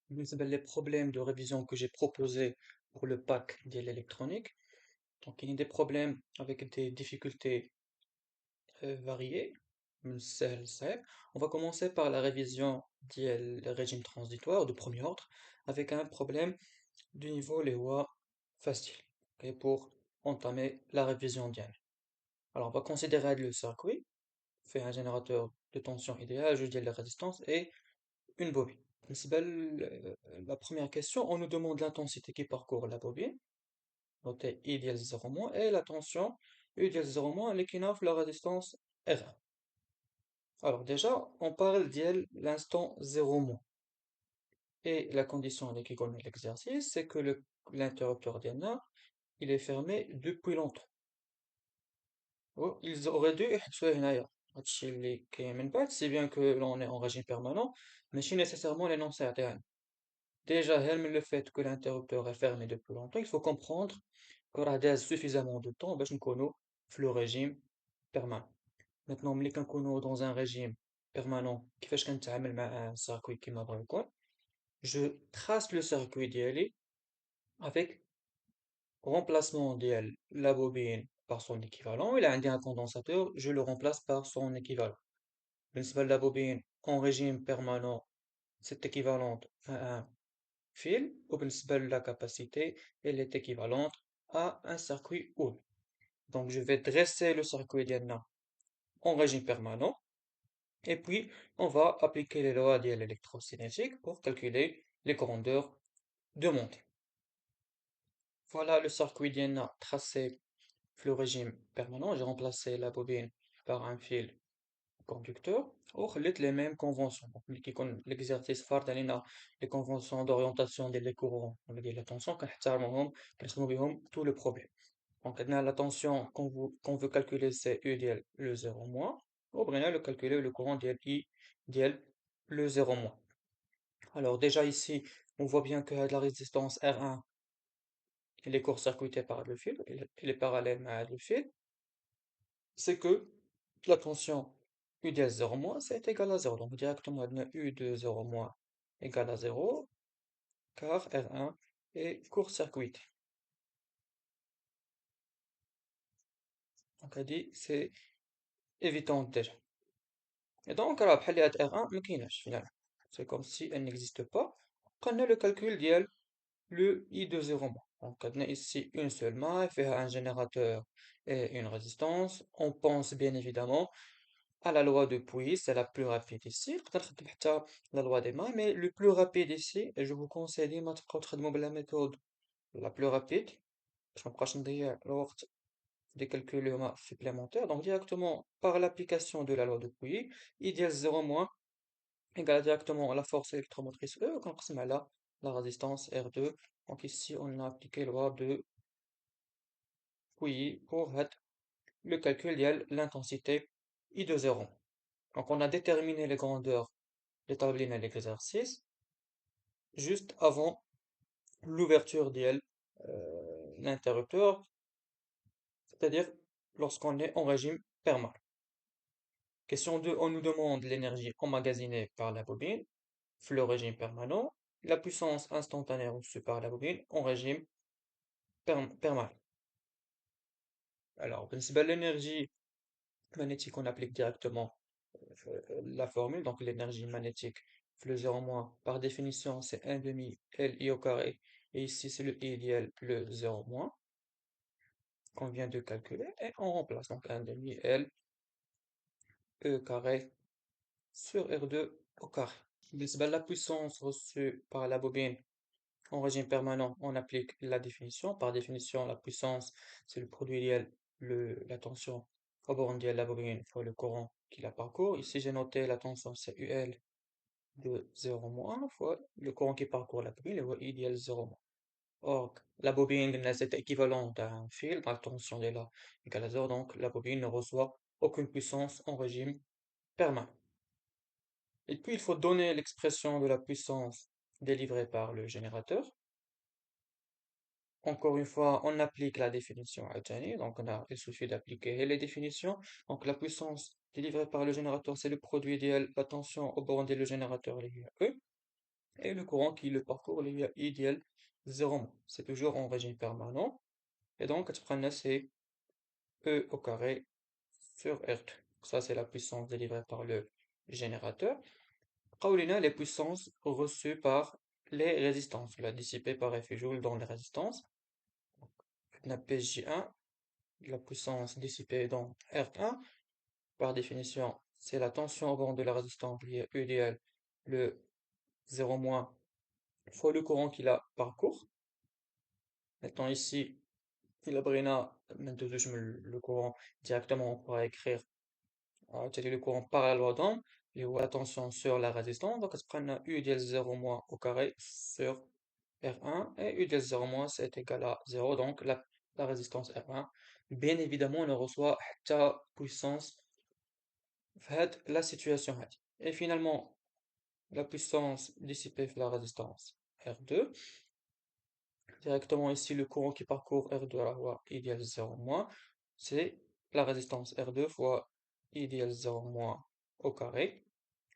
بالنسبة les problèmes de révision que j'ai proposés pour le pack de l'électronique, donc il y a des problèmes avec des difficultés variées, من السهل للصعيب. On va commencer par la révision du régime transitoire de premier ordre avec un problème du niveau اللي هو facile, ok, pour entamer la révision ديالنا. Alors on va considérer le circuit, fait un générateur de tension idéal, je dis la résistance et une bobine. بالنسبة la première question, on nous demande l'intensité qui parcourt la bobine, notée I égale 0-, et la tension U égale 0-, et qui offre la résistance R1. Alors déjà, on parle de l'instant 0-. Et la condition avec qui connaît l'exercice, c'est que l'interrupteur d'IANA, il est fermé depuis longtemps. Oh, ils auraient dû يحبسوه هنايا. هادشي اللي كاين من بعد, si bien que l'on est en régime permanent, ماشي nécessairement l'énoncé تاعنا. Déjà, même le fait que l'interrupteur est fermé depuis longtemps, il faut comprendre qu'on a suffisamment de temps باش نكونوا في le régime permanent. Maintenant, ملي كنكونوا dans un régime permanent, كيفاش كنتعامل مع un circuit كيما بغا يكون, je trace le circuit ديالي avec remplacement ديال la bobine par son équivalent. Il a un condensateur, je le remplace par son équivalent. بالنسبة la bobine en régime permanent, c'est équivalente à un fil, وبالنسبة la capacité, elle est équivalente à un circuit Ohm. Donc je vais dresser le circuit ديالنا en régime permanent, et puis on va appliquer les lois de l'électrocinétique pour calculer les grandeurs demandées. Voilà le circuit d'IENA tracé le régime permanent. J'ai remplacé la bobine par un fil conducteur. وخليت les mêmes conventions. Donc, ملي كيكون l'exercice فرض علينا les conventions d'orientation ديال les courants ولا ديال la tension كنحترموهم كنخدمو بهم tout le problème. Donc عندنا la tension qu'on veut calculer c'est U ديال le 0-, وبغينا le calculer le courant ديال I ديال le 0-. Alors déjà ici, on voit bien que la résistance R1 elle est court-circuitée par le fil, elle est parallèle à le fil, c'est que la tension U de 0-, c'est égal à 0. Donc directement, on a U de 0-, égale à 0, car R1 est court-circuité. Donc, on dit, c'est évident déjà. Et donc, alors, بحال اللي هاد R1 ما كايناش finalement. C'est comme si elle n'existe pas. On a le calcul ديال le I de 0-. Donc, on a ici une seule maille, fait un générateur et une résistance. On pense bien évidemment à la loi de Pouilly, c'est la plus rapide ici. Peut-être que la loi des mailles, mais le plus rapide ici, et je vous conseille ديما تبقاو تخدموا بلا méthode la plus rapide, باش مبقاش نضيع الوقت في des calculs supplémentaires. Donc directement par l'application de la loi de Pouilly, I ديال 0-, égale directement à la force électromotrice E, وكنقسم على la résistance R2. Donc ici on a appliqué la loi de Pouilly pour le calcul de l'intensité I de 0. Donc on a déterminé les grandeurs d'établir l'exercice juste avant l'ouverture de l'interrupteur, c'est-à-dire lorsqu'on est en régime permanent. Question 2, on nous demande l'énergie emmagasinée par la bobine, le régime permanent, la puissance instantanée reçue par la bobine en régime permanent. Alors, بالنسبة l'énergie magnétique, on applique directement la formule, donc l'énergie magnétique, le 0-, par définition, c'est 1 demi Li au carré, et ici c'est le I idéal, le 0-, qu'on vient de calculer, et on remplace donc 1 demi L E carré sur R2 au carré. بالنسبة la puissance reçue par la bobine en régime permanent, on applique la définition. Par définition, la puissance, c'est le produit idéal, la tension au borne de la bobine fois le courant qui la parcourt. Ici, j'ai noté la tension, c'est UL de 0-, fois le courant qui parcourt la bobine, le I idéal 0-. Or, la bobine est équivalente à un fil, la tension est là égale à 0, donc la bobine ne reçoit aucune puissance en régime permanent. Et puis, il faut donner l'expression de la puissance délivrée par le générateur. Encore une fois, on applique la définition à Tani, donc il suffit d'appliquer les définitions. Donc la puissance délivrée par le générateur, c'est le produit idéal, la tension au borne le générateur lié à E. et le courant qui le parcourt il ديال 0 c'est toujours en régime permanent et donc تبقى c'est E au carré sur R2. Ça c'est la puissance délivrée par le générateur. قولنا les puissances reçues par les résistances, la dissipée par effet Joule dans les résistances. On a PJ1, la puissance dissipée dans R1. Par définition, c'est la tension au bord de la résistance liée à UDL, le 0- fois le courant qui la parcourt. Maintenant ici, il a maintenant le courant directement, on pourra écrire le courant par la loi d'Ohm, et où la tension sur la résistance, donc on se prend U égale 0- au carré sur R1, et U égale 0- c'est égal à 0, donc la résistance R1, bien évidemment, on ne reçoit ta puissance fait la situation. Et finalement, la puissance dissipée fait la résistance R2. Directement ici, le courant qui parcourt R2 à la voie égale 0-, c'est la résistance R2 fois I égale 0- au carré.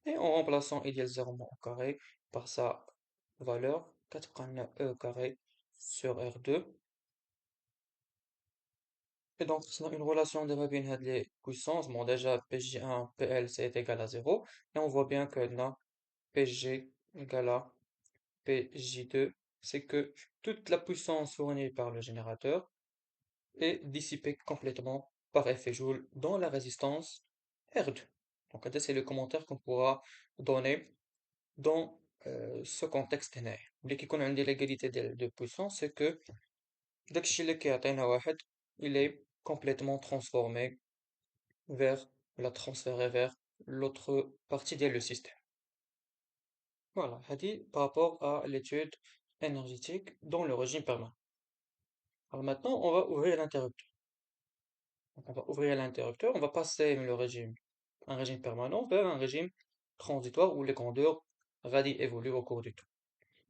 Et en remplaçant I égale 0- au carré par sa valeur, 4 E carré sur R2. Et donc, c'est une relation de les puissances. Bon, déjà, PJ1, PL, c'est égal à 0. Et on voit bien que là, PG égale à PJ2, c'est que toute la puissance fournie par le générateur est dissipée complètement par effet Joule dans la résistance R2. Donc, ça, c'est le commentaire qu'on pourra donner dans ce contexte. Dès qu'on a une l'égalité de puissance, c'est que داكشي اللي كيعطينا واحد il est complètement transformé vers transféré vers l'autre partie du système. Voilà, هذه par rapport à l'étude énergétique dans le régime permanent. Alors maintenant, on va ouvrir l'interrupteur. Donc on va ouvrir l'interrupteur, on va passer un régime permanent vers un régime transitoire où les grandeurs radient évoluent au cours du temps.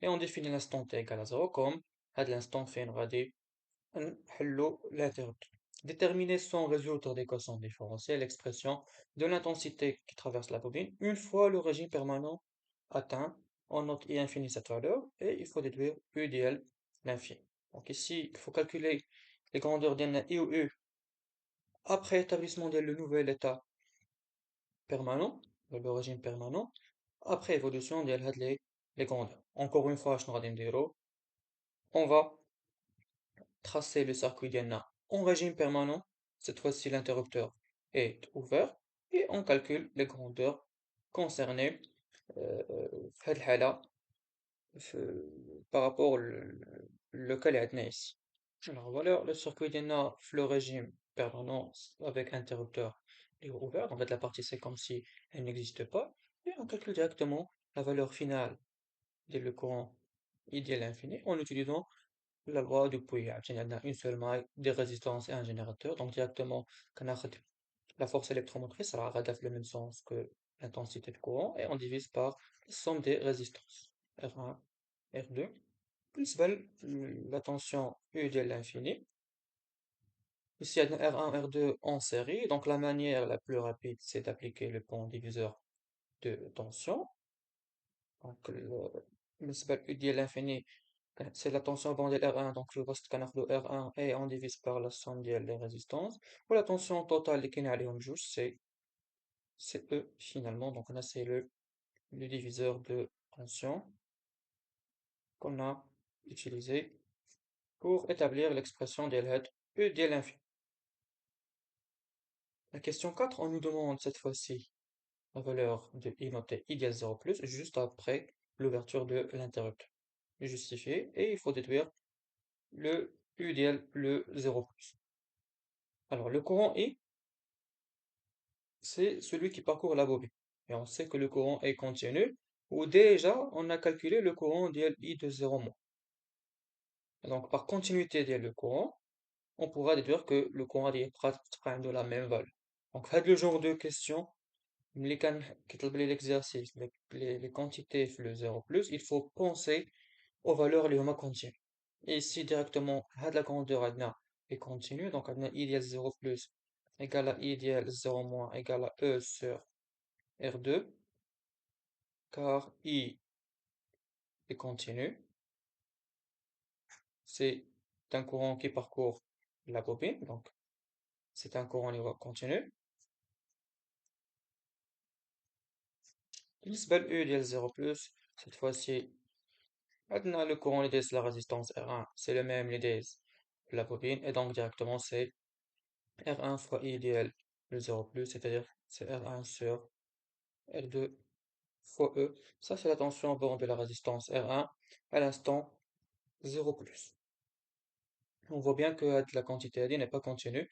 Et on définit l'instant t égal à 0 comme à l'instant fait une radie نحلو l'interrupteur. Déterminer sans résoudre d'équation différentielle l'expression de l'intensité qui traverse la bobine. Une fois le régime permanent atteint, on note I infini cette valeur et il faut déduire U dl l'infini. Donc ici, il faut calculer les grandeurs d'un I ou U après établissement de le nouvel état permanent, le régime permanent, après évolution de les grandeurs. Encore une fois, on va tracer le circuit d'Enna en régime permanent. Cette fois-ci, l'interrupteur est ouvert et on calcule les grandeurs concernées في هاد الحالة par rapport le cas اللي عندنا ici. Alors voilà, le circuit d'Enna في le régime permanent avec interrupteur est ouvert. En fait, la partie c'est comme si elle n'existe pas. Et on calcule directement la valeur finale du courant idéal infini en utilisant la loi du Pouillard. Il y a une seule maille, des résistances et un générateur. Donc directement, quand on a la force électromotrice, ça va dans le même sens que l'intensité de courant et on divise par la somme des résistances. R1, R2, plus la tension U de l'infini. Ici, il y a R1, R2 en série. Donc la manière la plus rapide, c'est d'appliquer le pont diviseur de tension. Donc le U de l'infini, c'est la tension bondée R1, donc je reste canard de R1 et on divise par la somme des résistances. Pour la tension totale qui est c'est E finalement, donc on a c'est le diviseur de tension qu'on a utilisé pour établir l'expression des lettres E de l'infini. La question 4, on nous demande cette fois-ci la valeur de I notée égale 0 plus juste après l'ouverture de l'interrupteur. Justifié et il faut déduire le U égale le 0 plus. Alors le courant I, c'est celui qui parcourt la bobine. Et on sait que le courant est continu, ou déjà on a calculé le courant I de 0 moins. Et donc par continuité le courant, on pourra déduire que le courant est pratiquement de la même valeur. Donc faites le genre de question, qui تطلب l'exercice, les quantités le 0 plus, il faut penser aux valeurs les هما continues. Et ici directement, la grandeur est continue, donc on a I égale 0 plus égale à I égale 0 moins égale à E sur R2, car I est continu. C'est un courant qui parcourt la bobine, donc c'est un courant niveau continu. بالنسبة ل U ديال 0 plus, cette fois-ci, maintenant le courant l'idée c'est la résistance R1, c'est le même l'idée de la bobine, et donc directement c'est R1 fois I dl le 0 plus, c'est-à-dire c'est R1 sur R2 fois E. Ça c'est la tension au bord de la résistance R1 à l'instant 0 plus. On voit bien que la quantité AD n'est pas continue,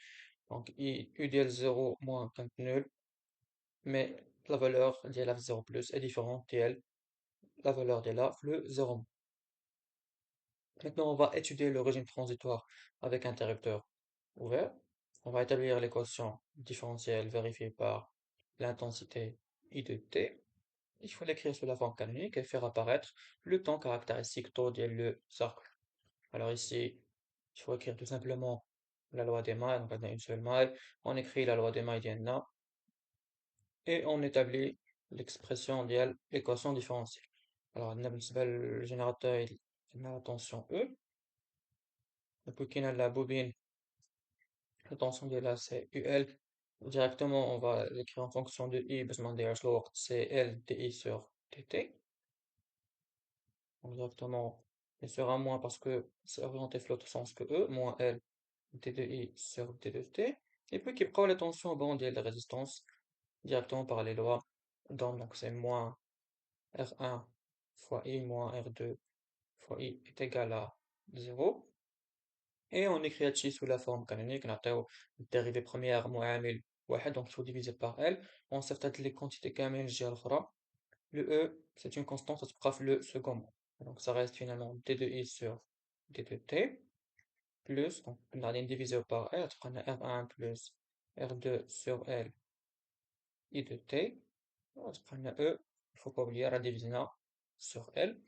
donc I, U dl 0 moins كانت nulle, mais la valeur ديال F 0 plus est différente ديال la valeur de la le 0. Maintenant, on va étudier le régime transitoire avec interrupteur ouvert. On va établir l'équation différentielle vérifiée par l'intensité I de t. Il faut l'écrire sous la forme canonique et faire apparaître le temps caractéristique taux de le cercle. Alors ici, il faut écrire tout simplement la loi des mailles, donc on a une seule maille. On écrit la loi des mailles d'Ienna et on établit l'expression de l'équation différentielle. Alors, le générateur, il a la tension E. Donc, qui a la bobine, la tension de là, c'est UL. Directement, on va l'écrire en fonction de I, besoin de c'est L dI sur dt. Donc, directement, il sera moins parce que c'est orienté vers l'autre sens que E, moins L d de I sur d de t. Et puis, qui prend la tension au bord de la résistance directement par les lois d'Ohm. Donc, c'est moins R1 fois I moins R2 fois I est égal à 0. Et on écrit هادشي sous la forme canonique, نعطيو الدérivée première معامل واحد, donc il faut diviser par L. On s'attaque les quantités كاملين الجهة الأخرى. Le E, c'est une constante, ça se prend le second mot. Donc ça reste finalement d de I sur d de t, plus, donc on a divisé par L, on a R1 plus R2 sur L I de t. On a E, il faut pas oublier, la division sur L.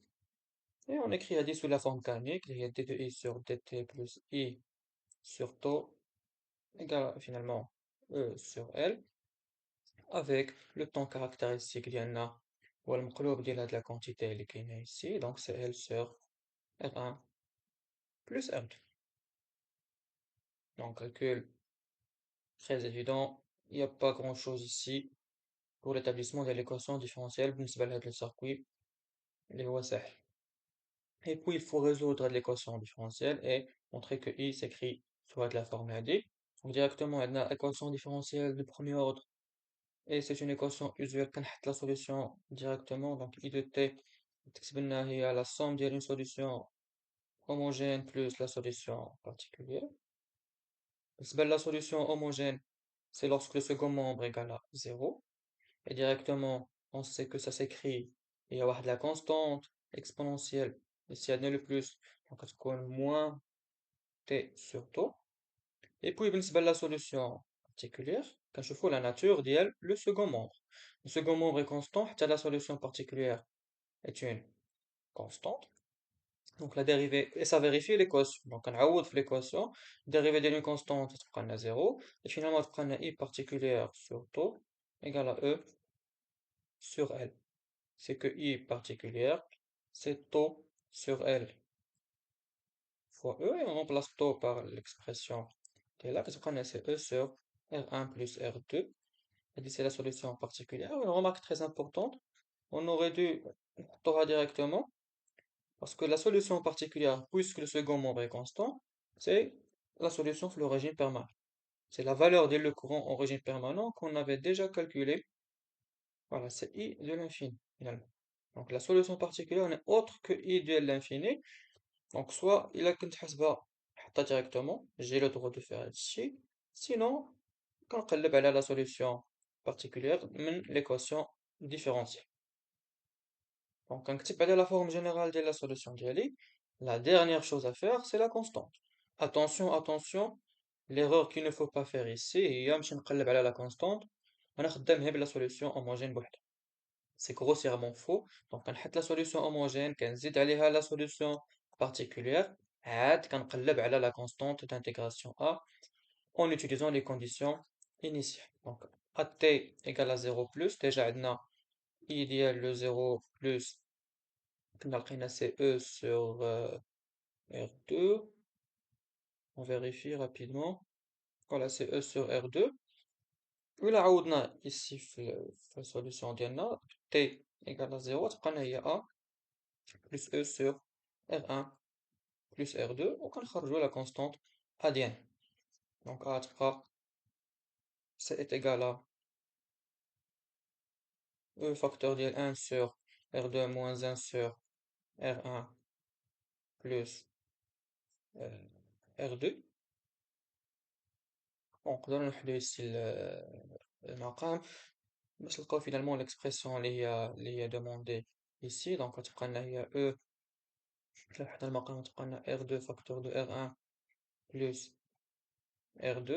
Et on écrit à 10 sous la forme canonique, il y a d de I sur dt plus I sur tau égale finalement E sur L, avec le temps caractéristique ديالنا هو المقلوب ديال هاد la quantité اللي كاينة ici, donc c'est L sur R1 plus R2. Donc calcul très évident, il n'y a pas grand chose ici pour l'établissement de l'équation différentielle بالنسبة لهاد الcircuit اللي هو سهل. Et puis il faut résoudre l'équation différentielle et montrer que I s'écrit sous la forme AD. Donc directement, on a l'équation différentielle de premier ordre. Et c'est une équation usuelle كنحط la solution directement, donc I de t تكتب لنا هي la somme ديال une solution homogène plus la solution particulière. بالنسبة la solution homogène, c'est lorsque le second membre égale à 0. Et directement, on sait que ça s'écrit, il y a واحد la constante exponentielle, ici elle le plus, donc تكون moins t sur tau. Et puis بالنسبة la solution particulière, كنشوفوا la nature ديال le second membre. Le second membre est constant, حتى la solution particulière est une constante. Donc la dérivée, et ça vérifie l'équation. Donc on a l'équation, dérivée d'une constante, tu prends 0, et finalement tu prends I particulière sur tau égale à E sur L. C'est que I particulière, c'est tau sur L fois E, et on remplace tau par l'expression qui est là, que tu prends c'est E sur R1 plus R2. Et c'est la solution particulière. Une remarque très importante, on aurait dû Torah directement, parce que la solution particulière, puisque le second membre est constant, c'est la solution sur le régime permanent. C'est la valeur de le courant en régime permanent qu'on avait déjà calculé. Voilà, c'est I de l'infini, finalement. Donc la solution particulière n'est autre que I de l'infini. Donc soit il a كنت حسبها حطها directement, j'ai le droit de faire ici. Sinon, كنقلب على la solution particulière من l'équation différentielle. Donc, كنكتب على la forme générale de la solution ديالي. La dernière chose à faire, c'est la constante. Attention, attention, l'erreur qu'il ne faut pas faire ici هي باش نقلب على la constante وانا خدام غير بلا solution homogène بوحدها. C'est grossièrement faux. Donc كنحط la solution homogène كنزيد عليها la solution particulière عاد كنقلب على la constante d'intégration A en utilisant les conditions initiales. Donc AT égale à 0 plus, déjà عندنا I idéal le 0 plus كنا لقينا سي او sur R2. On vérifie rapidement. Voilà, c'est E sur R2. وإلا عوضنا ici في السوليسيون ديالنا T égale à 0 تبقى هي A plus E sur R1 plus R2 وكنخرجو la constante A ديالنا. Donc A تبقى C est égal à E facteur ديال 1 sur R2 moins 1 sur R1 plus R2. نقدرو نحلو ici المقام باش نلقاو finalement l'expression اللي هي demandée ici. donc غتبقى لنا هي E إلا حنا المقام تبقى لنا R2 facteur de R1 plus R2.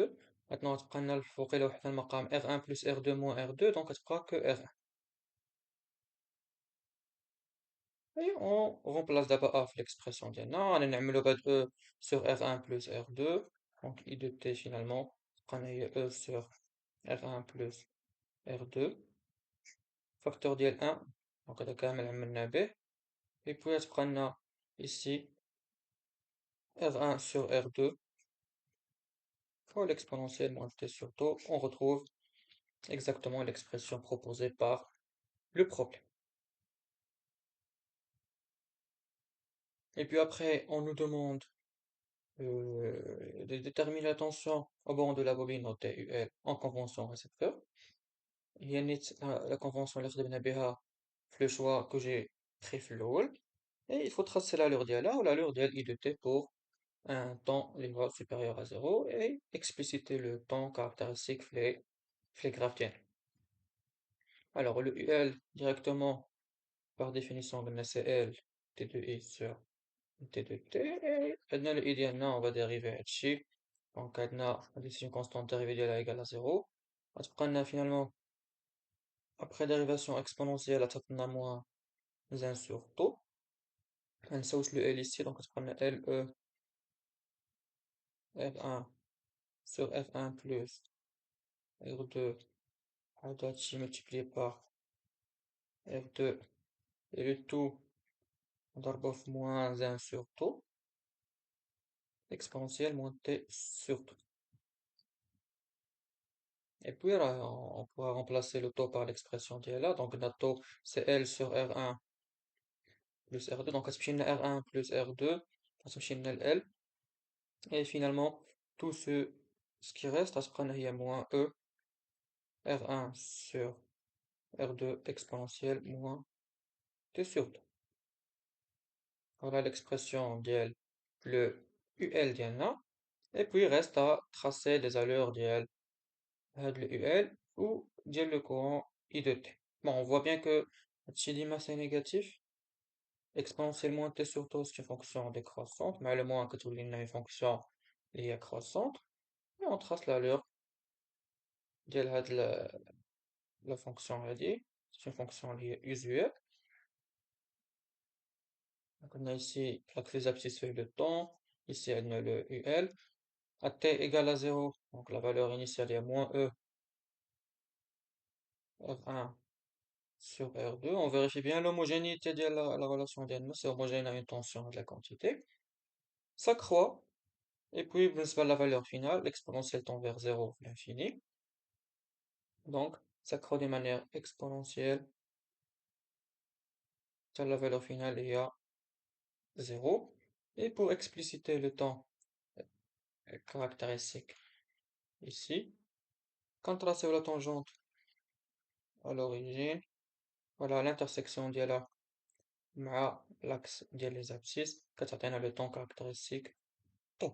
maintenant غتبقى لنا الفوق إلا وحدنا المقام R1 plus R2 moins R2 donc غتبقى que R1. et on remplace d'abord A في l'expression ديالنا غادي نعملو بهاد E sur R1 plus R2 donc I de T finalement تبقى لنا هي E sur R1 plus R2 facteur ديال 1 donc هذا كامل عملنا به. et puis غتبقى لنا ici R1 sur R2 fois l'exponentielle moins T sur T. On retrouve exactement l'expression proposée par le problème. Et puis après, on nous demande de déterminer la tension au bord de la bobine au TUL en convention récepteur. Il y a la convention اللي خدمنا بها في le choix que j'ai pris في الأول. Et il faut tracer l'allure ديالها ou l'allure ديال I de T pour un temps linéaire supérieur à 0 et expliciter le temps caractéristique في les graphes ديالنا. Alors le UL directement par définition قلنا c'est L T de I sur T de T et عندنا le I ديالنا on va dériver هادشي. donc عندنا هادي c'est une constante dérivée ديالها égale à 0 غتبقى لنا finalement après dérivation exponentielle غتعطينا moins 1 sur τ. غنساوش le L ici donc غتبقى لنا LE R1 sur R1 plus R2 هذا هادشي multiplié par R2 et le tout نضربو في moins 1 sur τ exponentielle moins T sur τ. Et puis on pourra remplacer le taux par l'expression ديالها. donc le taux c'est L sur R1 plus R2 donc غتمشي لنا R1 plus R2 غتمشي لنا L et finalement tout ce qui reste غتبقى لنا هي moins E R1 sur R2 exponentielle moins T sur T. Voilà l'expression ديال le UL ديالنا. et puis il reste à tracer les allures ديال هاد le UL ou ديال le courant I de T. Bon, on voit bien que هادشي ديما c'est négatif. exponentiellement T sur T c'est une fonction décroissante, mais le moins كتولي لنا une fonction اللي هي croissante. et on trace l'allure ديال هاد la fonction هادي. c'est une fonction اللي هي usuelle. donc on a ici l'axe abscisse fait le temps, ici on a le UL. à T égale à 0, donc la valeur initiale est moins E R1 sur R2. On vérifie bien l'homogénéité de la relation ديالنا, c'est homogène à une tension de la quantité. Ça croît, et puis بالنسبة la valeur finale, l'exponentielle tend vers 0 l'infini. donc ça croît de manière exponentielle, la valeur finale est à 0. Et pour expliciter le temps caractéristique ici, quand tracer la tangente à l'origine, voilà l'intersection ديالها مع l'axe ديال les abscisses كتعطينا le temps caractéristique طو.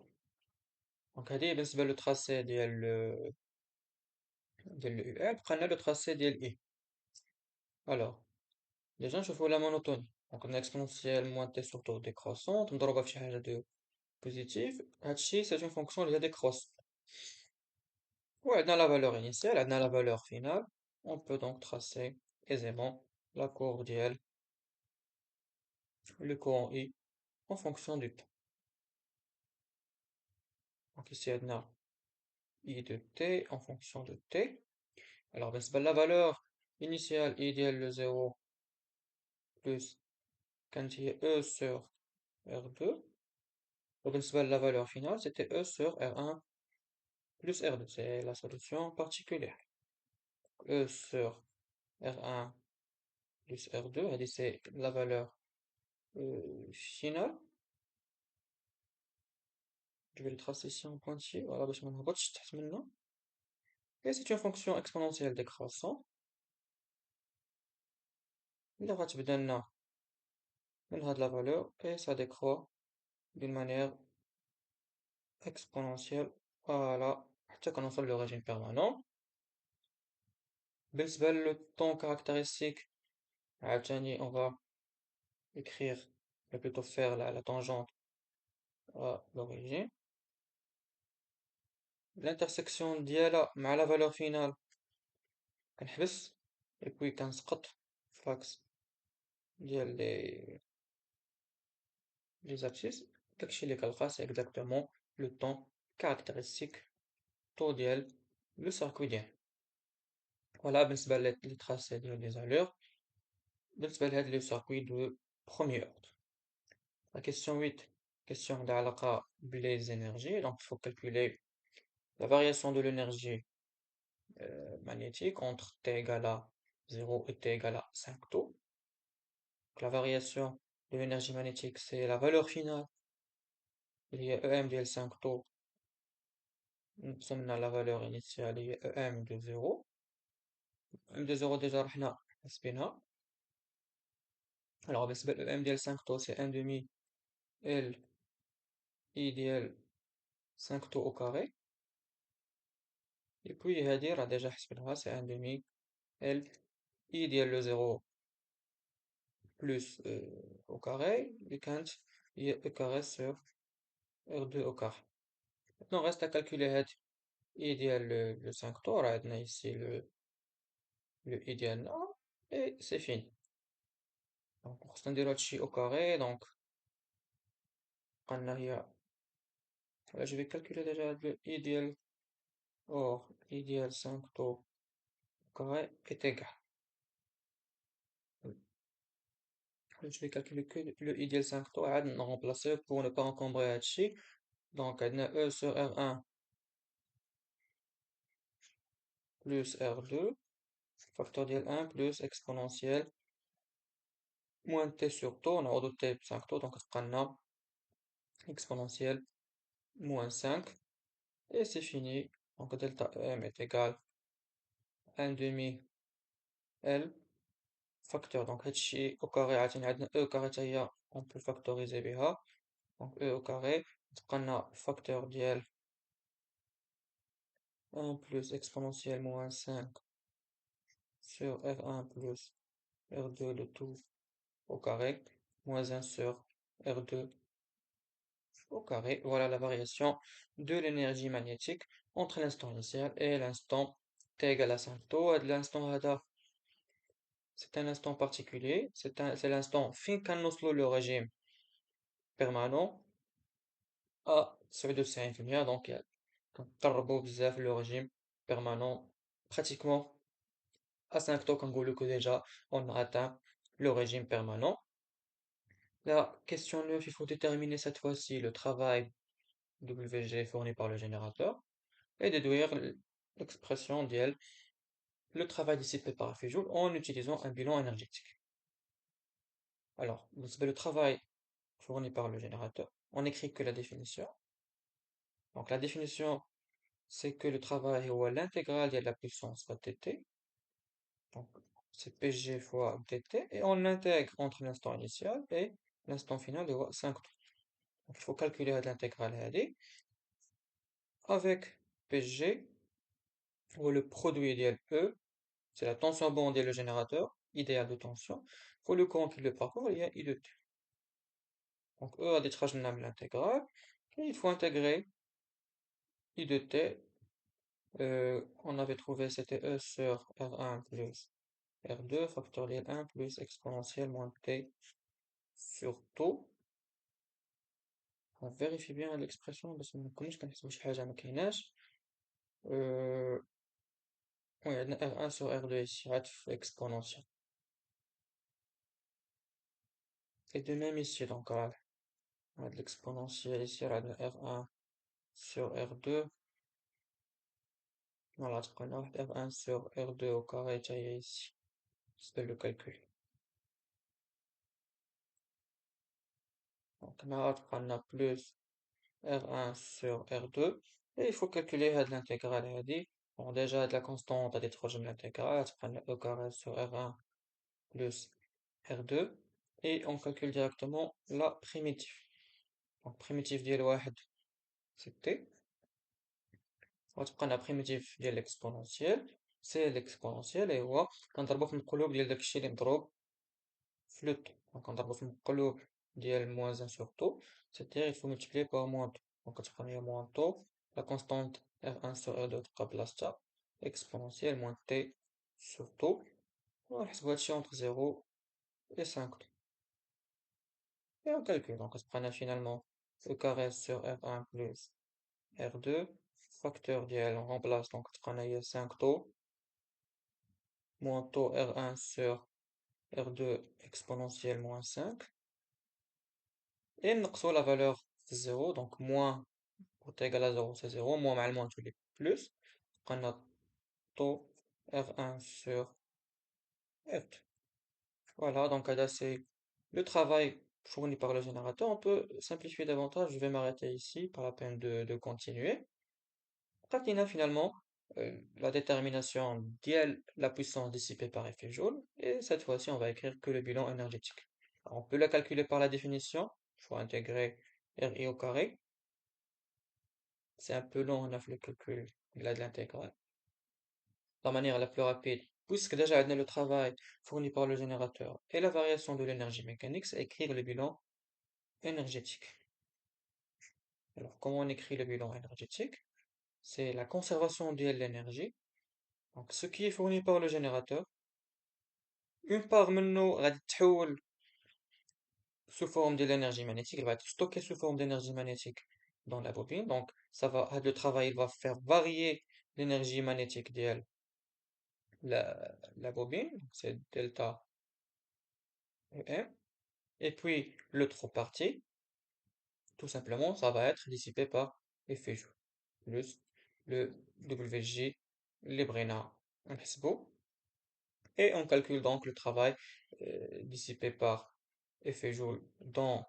donc هذه بالنسبة للتراسي ديال UL. بقى لنا le tracé ديال I. alors déjà نشوفو la monotonie. donc on a exponentielle moins T sur T décroissante مضروبة في شي حاجة de positif. هادشي c'est une fonction اللي هي décroissante. وعندنا la valeur initiale, عندنا la valeur finale. On peut donc tracer aisément la courbe ديال le courant I en fonction du temps. donc ici عندنا I de T en fonction de T. alors بالنسبة la valeur initiale I ديال le 0 plus كانت هي E sur R2. وبالنسبة la valeur finale, c'était E sur R1 plus R2. C'est la solution particulière. E sur R1 plus R2, c'est la valeur finale. Je vais le tracer ici en pointillé. Voilà, باش ما نهبطش تحت منه. Et c'est une fonction exponentielle décroissante. اللي غتبدا لنا من هاد la valeur et ça décroît d'une manière exponentielle. Voilà, حتى كنوصل le régime permanent. بالنسبة le temps caractéristique, عاوتاني on va écrire, ou plutôt faire la tangente à l'origine. L'intersection ديالها مع la valeur finale كنحبس et puis كنسقط في l'axe ديال les abscisses. داكشي اللي كنلقى c'est exactement le temps caractéristique طول ديال le circuit ديالنا. Voilà بالنسبة لي tracés ديال les allures. بالنسبة لهاد le circuit de premier ordre. La question 8, question d'Alaqa les énergies. Donc, il faut calculer la variation de l'énergie magnétique entre T égale à 0 et T égale à 5 taux. Donc, la variation de l'énergie magnétique, c'est la valeur finale. Il y a EM de 5 taux. Nous sommes dans la valeur initiale, il y a EM de 0. EM de 0 déjà, رحنا حسبنا. Alors, بالنسبة EM de 5 taux, c'est 1 demi L I ديال 5 taux au carré. Et puis, هادي راه déjà حسبناها, c'est 1 demi L I ديال le 0 plus au carré, et quand il y a E carré sur R2 au carré. Maintenant, reste à calculer I ديال le 5 tours, عندنا ici le I ديالنا, et c'est fini. Donc, خصنا نديرو هادشي au carré, donc, قلنا هي, là, je vais calculer déjà le I ديال, or, I ديال 5 tours au carré est égal. Je vais calculer que le I ديال 5 tours, عاد remplacer pour ne pas encombrer هادشي. Donc, عندنا E sur R1 plus R2, factoriel 1 plus exponentielle moins t sur taux, on a redouté t 5 taux, donc on a exponentielle moins 5, et c'est fini. Donc delta M est égal à 1 demi L facteur. Donc هادشي au carré عاوتاني عندنا E carré تا هي on peut factoriser بها. Donc E au carré تبقى لنا facteur ديال 1 plus exponentielle moins 5 sur R1 plus R2 le tout au carré moins 1 sur R2 au carré. Voilà la variation de l'énergie magnétique entre l'instant initial et l'instant t égale à 5 taux. L'instant هذا c'est un instant particulier, c'est l'instant fin كنوصلو le régime permanent à 99%. Donc كنقربو بزاف le régime permanent pratiquement à 5 taux. كنقولو que déjà on a atteint le régime permanent. La question 9, il faut déterminer cette fois-ci le travail WG fourni par le générateur et déduire l'expression d'IL, le travail dissipé par Fijoule, en utilisant un bilan énergétique. Alors, le travail fourni par le générateur, on n'écrit que la définition. Donc la définition, c'est que le travail est l'intégrale de la puissance fois dt. Donc c'est Pg fois dt, et on l'intègre entre l'instant initial et l'instant final de 5 tours. Donc il faut calculer l'intégrale avec Pg, ou le produit idéal E, c'est la tension bondée et le générateur, idéal de tension. Pour le calcul de parcours, il y a I de t. Donc E a des traces de l'intégrale. Et il faut intégrer I de t. On avait trouvé c'était E sur R1 plus R2, factoriel 1 plus exponentielle moins t sur taux. On vérifie bien l'expression parce que ما كناش كنحسبوا شي حاجة ما كايناش. Oui, R1 sur R2 ici, عطف exponentiel. Et de même ici, donc on a de l'exponentiel ici, on a de R1 sur R2. Voilà, on a R1 sur R2 au carré, ça y est ici. C'est le calcul. Donc là, on a plus R1 sur R2. Et il faut calculer l'intégrale هذه. Bon, déjà, de la constante à détroit l'intégrale, on prend E carré sur R1 plus R2. Et on calcule directement la primitive. Donc, primitive ديال واحد, c'est T. غتبقى لنا بريميتيف ديال الاكسبونونسيال سي الاكسبونونسيال ايوا كنضربو في المقلوب ديال داكشي اللي مضروب في لو طو دونك كنضربو في المقلوب ديال موان 1 سور طو سيتير il faut multiplier par moins طو دونك كتبقى ليا موان طو لا كونستانت R1 sur R2 تبقى بلاصتها اكسبونونسيال موان تي سور طو ونحسبو هادشي entre 0 et 5 طو et on calcule donc كتبقى لنا finalement E carré sur R1 plus R2 facteur ديال on remplace donc كتبقى لنا 5 طو moins taux R1 sur R2 exponentielle moins 5. Et نقصوا la valeur de 0, donc moins pour t égal à 0 c'est 0, moins مع le moins tu les plus. On a taux R1 sur R2. Voilà, donc là c'est le travail fourni par le générateur. On peut simplifier davantage, je vais m'arrêter ici, pas la peine de continuer. Pratina finalement la détermination de la puissance dissipée par effet Joule et cette fois-ci on va écrire que le bilan énergétique. Alors, on peut la calculer par la définition, il faut intégrer RI au carré. C'est un peu long, on a fait le calcul là de l'intégrale. La manière la plus rapide, puisque déjà on a le travail fourni par le générateur et la variation de l'énergie mécanique, c'est écrire le bilan énergétique. Alors comment on écrit le bilan énergétique? C'est la conservation de l'énergie. Donc ce qui est fourni par le générateur, une part maintenant غادي تتحول sous forme de l'énergie magnétique, elle va être stockée sous forme d'énergie magnétique dans la bobine. Donc ça va, le travail il va faire varier l'énergie magnétique de la bobine, c'est delta EM. Et puis l'autre partie, tout simplement, ça va être dissipé par effet Joule, plus le WJ, les Brenna, beau. Et on calcule donc le travail dissipé par effet Joule dans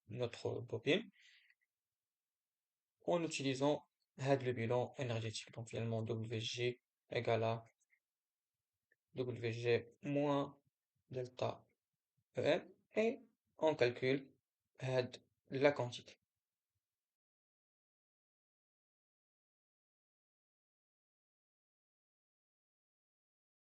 notre bobine en utilisant le bilan énergétique. Donc finalement WG égale à WG moins delta EM et on calcule la quantité.